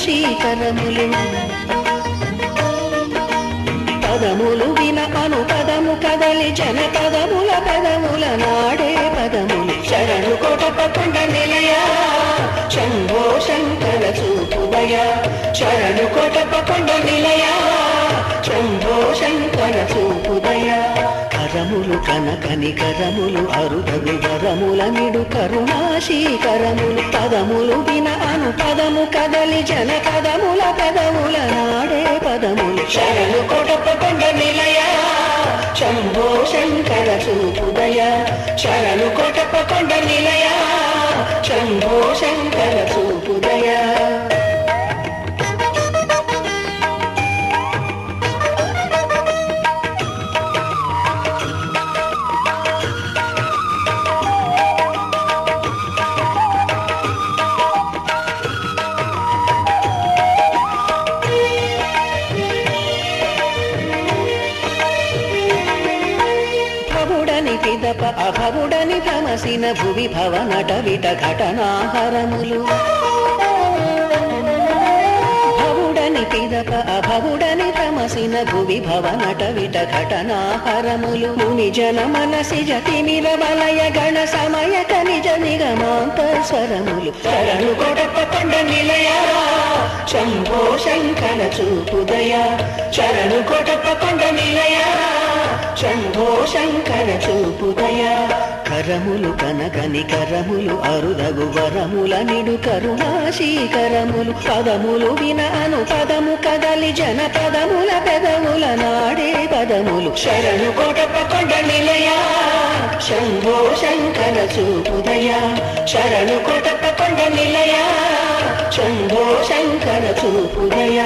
కరుణాశీకరములు పదములు విన అనుపదము కదలి జనపదముల పదముల నాడే పదములు శరణు కోటపకొండ నిలయ శంభో శంకర చూపుదయ శరణు కోటపకొండ నిలయ శంభో శంకర చూపుదయ కరములు కనకని కరములు అరుదగు వరముల నిడు కరుణాశీకరములు పదములు విన అనుపదము కదలి జనపదముల పదముల నాడే పదములు శరణు కోటపకొండ నిలయ శంభో శంకర చూపుదయ శరణు కోటపకొండ నిలయ శంభో శంకర చూపుదయ పిదప అభవుడని భ్రమసిన భువి భవనట విట ఘటనాహరములు భవుడని పిదప అభవుడని భ్రమసిన భువి భవనట విట ఘటనాహరములు ముని జన మనసి జతిమిర వలయ గణ సమయ కనిజ నిగమాంతస్వరములు శరణు కోటపకొండ నిలయ శంభో శంకర చూపుదయ శరణు కోటపకొండ నిలయ శంభో శంకర చూపుదయ కరములు కనకని కరములు అరుదగు వరముల నిడు కరుణాశీకరములు పదములు విన అనుపదము కదలి జనపదముల పెదముల నాడే పదములు శరణు కోటపకొండ నిలయ శంభో శంకర చూపుదయ శరణు కోటపకొండ నిలయ శంభో శంకర చూపుదయ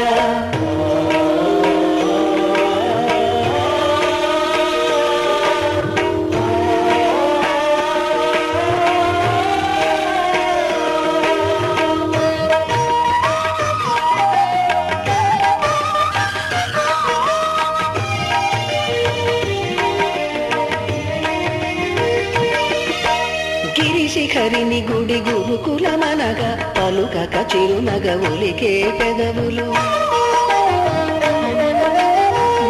శిఖరిని గుడి గురుకులమనగా పలుకక చిరునగ ఒలికే పెదవులు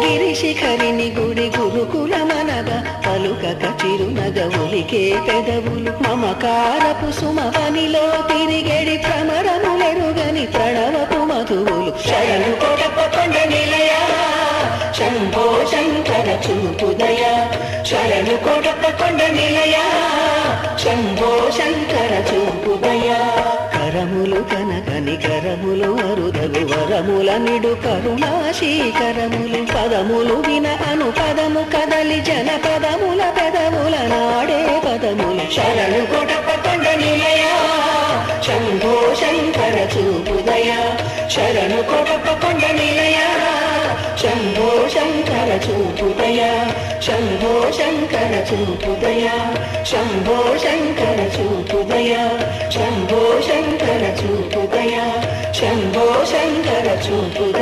గిరి శిఖరిని గుడి గురుకులమనగా పలుకక చిరునగ ఒలికే పెదవులు మమకారపు సుమవనిలో తిరిగెడి భ్రమరములెరుగని ప్రణవపు మధువులు శరణు కోటపకొండ నిలయ శంభో శంకర చూపుదయ శరణు కోటపకొండ నిలయ శంభో శంకర చూపుదయ కరములు కనకని కరములు అరుదగు వరముల నిడు కరుణాశీకరములు పదములు విన అనుపదము కదలి జనపదముల పెదముల నాడే పదములు శరణు కోటపకొండ నిలయ శంభో శంకర చూపుదయ శరణు కోటపకొండ నిలయ శంభో శంకర చూపుదయ శంభో శంకర చూపుదయ శంభో శంకర చూపుదయ శంభో శంకర చూపుదయ శంభో శంకర చూపుదయ